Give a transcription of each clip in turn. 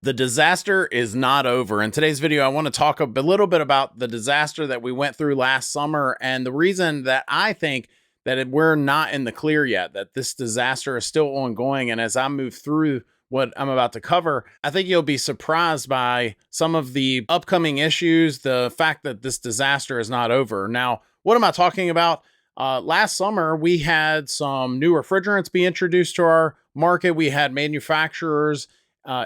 The disaster is not over. In today's video, I want to talk a little bit about the disaster that we went through last summer and the reason that I think that we're not in the clear yet, that this disaster is still ongoing. And as I move through what I'm about to cover, I think you'll be surprised by some of the upcoming issues, the fact that this disaster is not over. Now, what am I talking about? Last summer, we had some new refrigerants be introduced to our market. We had manufacturers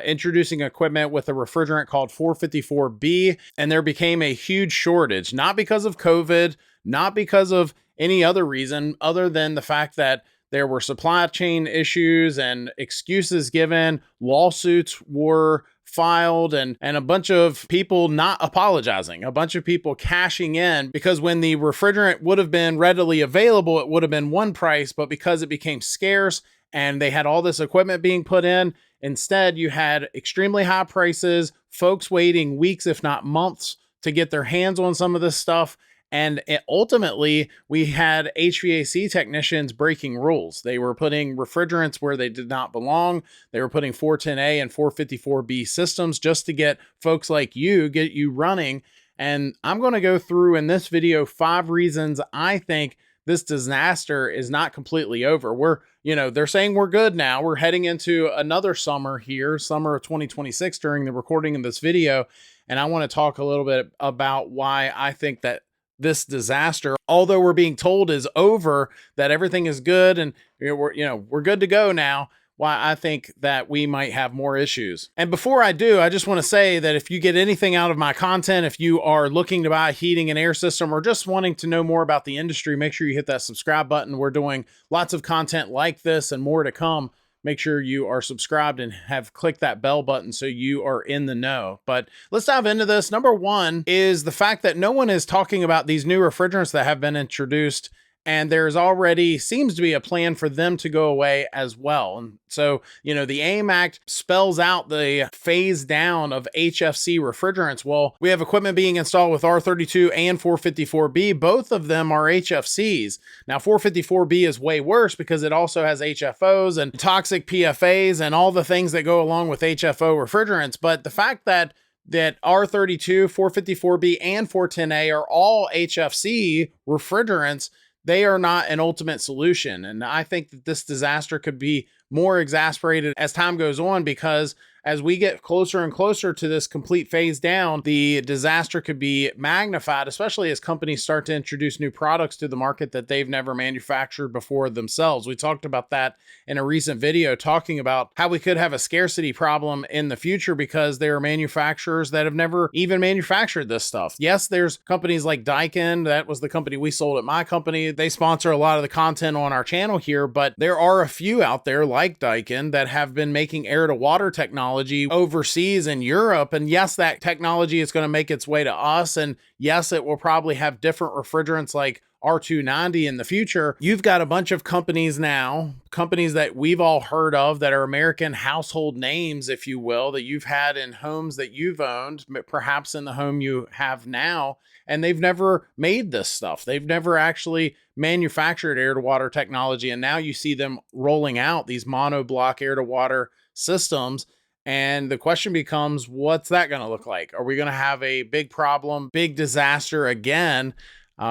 introducing equipment with a refrigerant called 454B, and there became a huge shortage, not because of COVID, not because of any other reason other than the fact that there were supply chain issues and excuses given, lawsuits were filed, and a bunch of people not apologizing, a bunch of people cashing in, because when the refrigerant would have been readily available, it would have been one price, but because it became scarce and they had all this equipment being put in, instead you had extremely high prices, folks waiting weeks, if not months, to get their hands on some of this stuff. And ultimately, we had HVAC technicians breaking rules. They were putting refrigerants where they did not belong. They were putting 410A and 454B systems just to get folks like you, get you running. And I'm going to go through in this video 5 reasons I think this disaster is not completely over. They're saying we're good now. We're heading into another summer here, summer of 2026 during the recording of this video. And I want to talk a little bit about why I think that this disaster, although we're being told is over, that everything is good and we're good to go now, why I think that we might have more issues. And before I do, I just want to say that if you get anything out of my content, if you are looking to buy a heating and air system or just wanting to know more about the industry, make sure you hit that subscribe button. We're doing lots of content like this and more to come. Make sure you are subscribed and have clicked that bell button so you are in the know. But let's dive into this. Number one is the fact that no one is talking about these new refrigerants that have been introduced, and there's already seems to be a plan for them to go away as well. And so, the AIM Act spells out the phase down of HFC refrigerants. Well, we have equipment being installed with R32 and 454B. Both of them are HFCs. Now, 454B is way worse because it also has HFOs and toxic PFAs and all the things that go along with HFO refrigerants. But the fact that R32, 454B, and 410A are all HFC refrigerants, they are not an ultimate solution. And I think that this disaster could be more exasperated as time goes on, because as we get closer and closer to this complete phase down, the disaster could be magnified, especially as companies start to introduce new products to the market that they've never manufactured before themselves. We talked about that in a recent video, talking about how we could have a scarcity problem in the future because there are manufacturers that have never even manufactured this stuff. Yes, there's companies like Daikin. That was the company we sold at my company. They sponsor a lot of the content on our channel here, but there are a few out there like Daikin that have been making air to water technology overseas in Europe. And yes, that technology is going to make its way to us. And yes, it will probably have different refrigerants like R290 in the future. You've got a bunch of companies now, companies that we've all heard of that are American household names, if you will, that you've had in homes that you've owned, perhaps in the home you have now. And they've never made this stuff. They've never actually manufactured air to water technology. And now you see them rolling out these monobloc air to water systems. And the question becomes, what's that going to look like? Are we going to have a big problem, big disaster again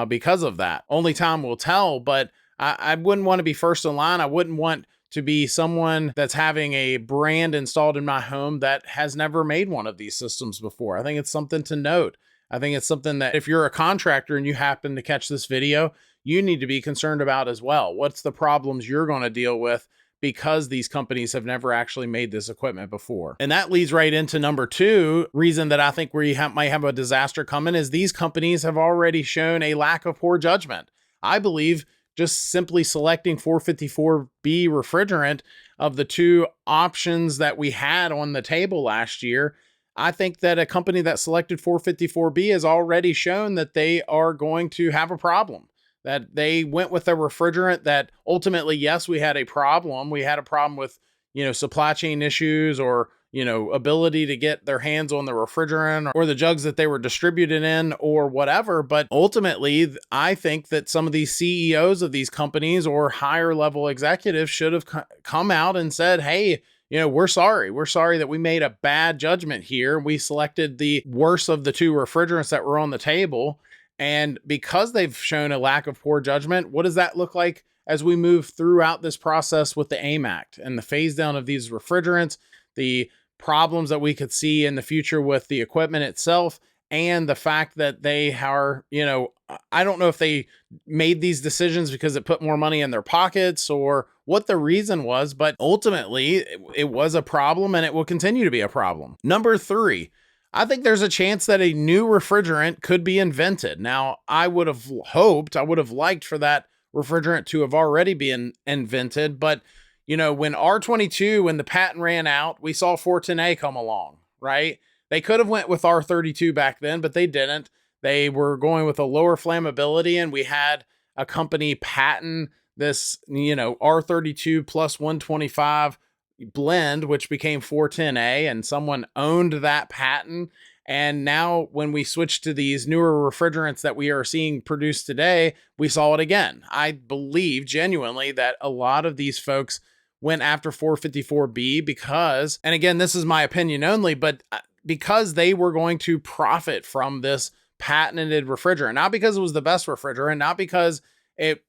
because of that? Only time will tell, but I wouldn't want to be first in line. I wouldn't want to be someone that's having a brand installed in my home that has never made one of these systems before. I think it's something to note. I think it's something that if you're a contractor and you happen to catch this video, you need to be concerned about as well. What's the problems you're going to deal with because these companies have never actually made this equipment before? And that leads right into number 2 reason that I think we might have a disaster coming is these companies have already shown a lack of poor judgment. I believe just simply selecting 454B refrigerant of the 2 options that we had on the table last year, I think that a company that selected 454B has already shown that they are going to have a problem. That they went with a refrigerant that ultimately, yes, we had a problem. We had a problem with, supply chain issues or, ability to get their hands on the refrigerant or the jugs that they were distributed in or whatever. But ultimately, I think that some of these CEOs of these companies or higher level executives should have come out and said, hey, we're sorry. We're sorry that we made a bad judgment here. We selected the worst of the two refrigerants that were on the table. And because they've shown a lack of poor judgment, what does that look like as we move throughout this process with the AIM Act and the phase down of these refrigerants, the problems that we could see in the future with the equipment itself, and the fact that they are, I don't know if they made these decisions because it put more money in their pockets or what the reason was, but ultimately it was a problem and it will continue to be a problem. Number 3, I think there's a chance that a new refrigerant could be invented. Now, I would have liked for that refrigerant to have already been invented, but when R22, when the patent ran out, we saw 410A come along, right? They could have went with R32 back then, but they didn't. They were going with a lower flammability, and we had a company patent this, R32 plus 125 blend, which became 410A, and someone owned that patent. And now when we switch to these newer refrigerants that we are seeing produced today, we saw it again. I believe genuinely that a lot of these folks went after 454B because, and again, this is my opinion only, but because they were going to profit from this patented refrigerant, not because it was the best refrigerant, not because it,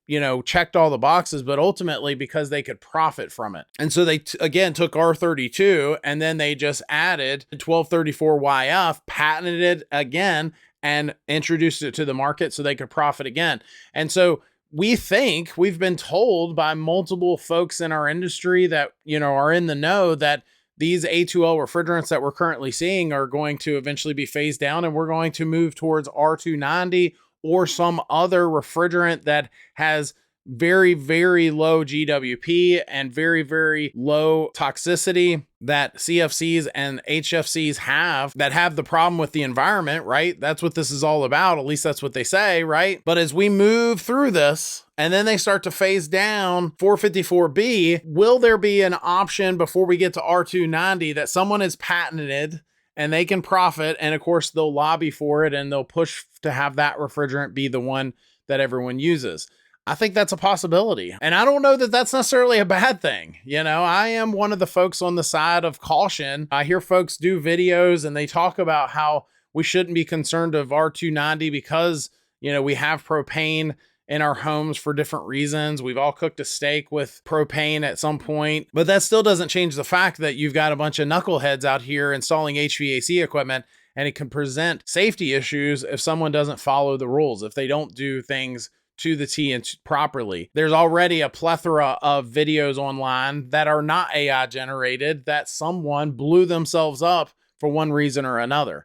checked all the boxes, but ultimately because they could profit from it. And so they again took R32 and then they just added 1234YF, patented it again, and introduced it to the market so they could profit again. And so we've been told by multiple folks in our industry that, are in the know that these A2L refrigerants that we're currently seeing are going to eventually be phased down, and we're going to move towards R290 or some other refrigerant that has very, very low GWP and very, very low toxicity that CFCs and HFCs have, that have the problem with the environment, right? That's what this is all about. At least that's what they say, right? But as we move through this, and then they start to phase down 454B, will there be an option before we get to R290 that someone has patented and they can profit? And of course, they'll lobby for it and they'll push to have that refrigerant be the one that everyone uses. I think that's a possibility. And I don't know that that's necessarily a bad thing. I am one of the folks on the side of caution. I hear folks do videos and they talk about how we shouldn't be concerned of R290 because, we have propane in our homes for different reasons. We've all cooked a steak with propane at some point, but that still doesn't change the fact that you've got a bunch of knuckleheads out here installing HVAC equipment, and it can present safety issues if someone doesn't follow the rules, if they don't do things to the T and properly. There's already a plethora of videos online that are not AI generated that someone blew themselves up for one reason or another.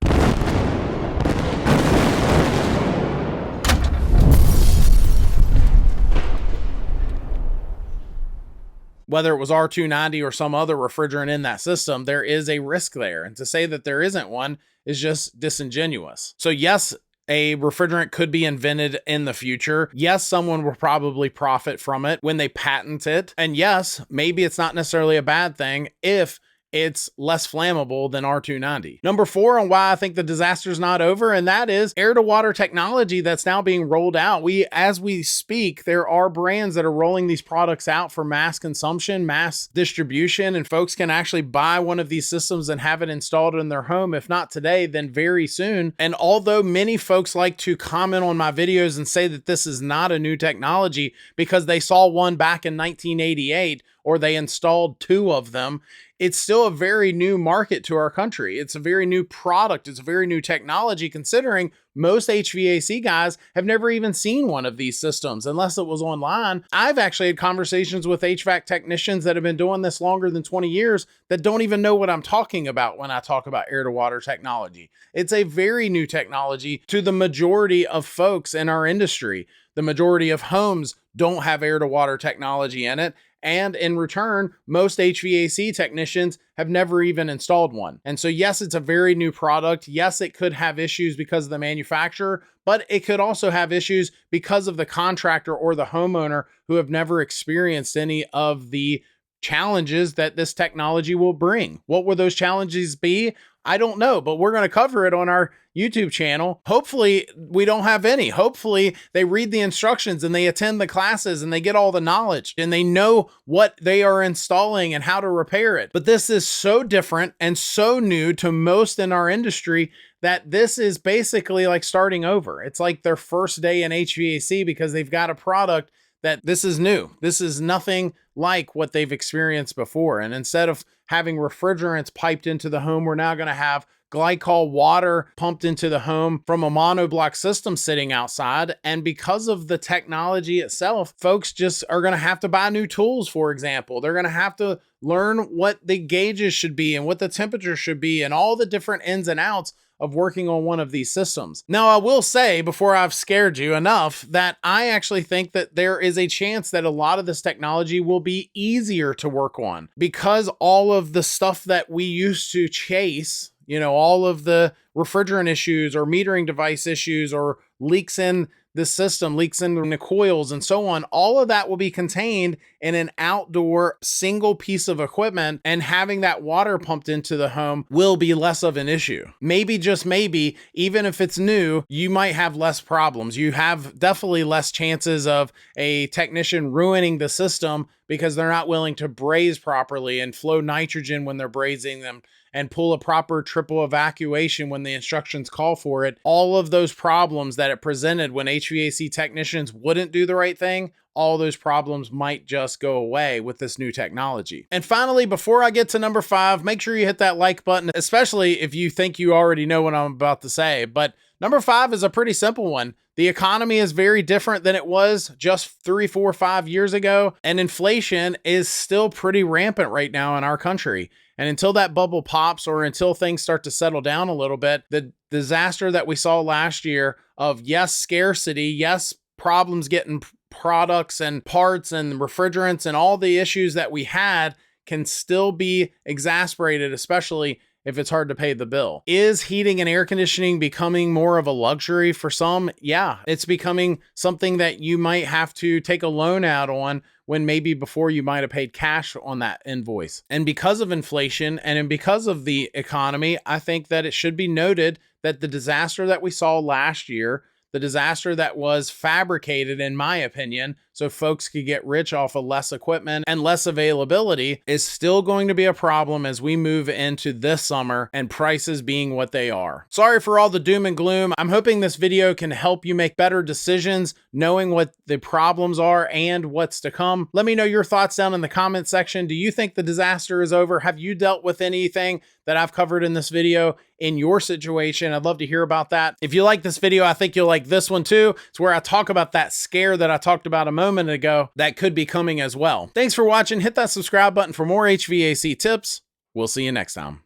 Whether it was R290 or some other refrigerant in that system, there is a risk there. And to say that there isn't one is just disingenuous. So yes, a refrigerant could be invented in the future. Yes, someone will probably profit from it when they patent it. And yes, maybe it's not necessarily a bad thing if it's less flammable than R290. Number 4 on why I think the disaster is not over, and that is air to water technology that's now being rolled out. As we speak, there are brands that are rolling these products out for mass consumption, mass distribution, and folks can actually buy one of these systems and have it installed in their home. If not today, then very soon. And although many folks like to comment on my videos and say that this is not a new technology because they saw one back in 1988 or they installed 2 of them, it's still a very new market to our country. It's a very new product. It's a very new technology, considering most HVAC guys have never even seen one of these systems unless it was online. I've actually had conversations with HVAC technicians that have been doing this longer than 20 years that don't even know what I'm talking about when I talk about air to water technology. It's a very new technology to the majority of folks in our industry. The majority of homes don't have air to water technology in it. And in return, most HVAC technicians have never even installed one. And so yes, it's a very new product. Yes, it could have issues because of the manufacturer, but it could also have issues because of the contractor or the homeowner who have never experienced any of the challenges that this technology will bring. What will those challenges be? I don't know, but we're going to cover it on our YouTube channel. Hopefully we don't have any. Hopefully they read the instructions and they attend the classes and they get all the knowledge and they know what they are installing and how to repair it. But this is so different and so new to most in our industry that this is basically like starting over. It's like their first day in HVAC because they've got a product that this is new. This is nothing like what they've experienced before. And instead of having refrigerants piped into the home, we're now going to have glycol water pumped into the home from a monobloc system sitting outside. And because of the technology itself, folks just are going to have to buy new tools, for example. They're going to have to learn what the gauges should be and what the temperature should be and all the different ins and outs of working on one of these systems. Now, I will say before I've scared you enough that I actually think that there is a chance that a lot of this technology will be easier to work on because all of the stuff that we used to chase, all of the refrigerant issues or metering device issues or leaks in the system, leaks in the coils and so on, all of that will be contained in an outdoor single piece of equipment, and having that water pumped into the home will be less of an issue. Maybe, just maybe, even if it's new, you might have less problems. You have definitely less chances of a technician ruining the system because they're not willing to braze properly and flow nitrogen when they're brazing them and pull a proper triple evacuation when the instructions call for it. All of those problems that it presented when HVAC technicians wouldn't do the right thing, all those problems might just go away with this new technology. And finally, before I get to number 5, make sure you hit that like button, especially if you think you already know what I'm about to say. But number 5 is a pretty simple one. The economy is very different than it was just 3, 4, 5 years ago, and inflation is still pretty rampant right now in our country. And until that bubble pops or until things start to settle down a little bit, the disaster that we saw last year of, yes, scarcity, yes, problems getting products and parts and refrigerants and all the issues that we had can still be exasperated, especially if it's hard to pay the bill. Is heating and air conditioning becoming more of a luxury for some? Yeah, it's becoming something that you might have to take a loan out on when maybe before you might have paid cash on that invoice. And because of inflation and because of the economy, I think that it should be noted that the disaster that we saw last year, the disaster that was fabricated, in my opinion, so folks could get rich off of less equipment and less availability, is still going to be a problem as we move into this summer and prices being what they are. Sorry for all the doom and gloom. I'm hoping this video can help you make better decisions, knowing what the problems are and what's to come. Let me know your thoughts down in the comment section. Do you think the disaster is over? Have you dealt with anything that I've covered in this video in your situation? I'd love to hear about that. If you like this video, I think you'll like this one too. It's where I talk about that scare that I talked about a moment ago that could be coming as well. Thanks for watching. Hit that subscribe button for more HVAC tips. We'll see you next time.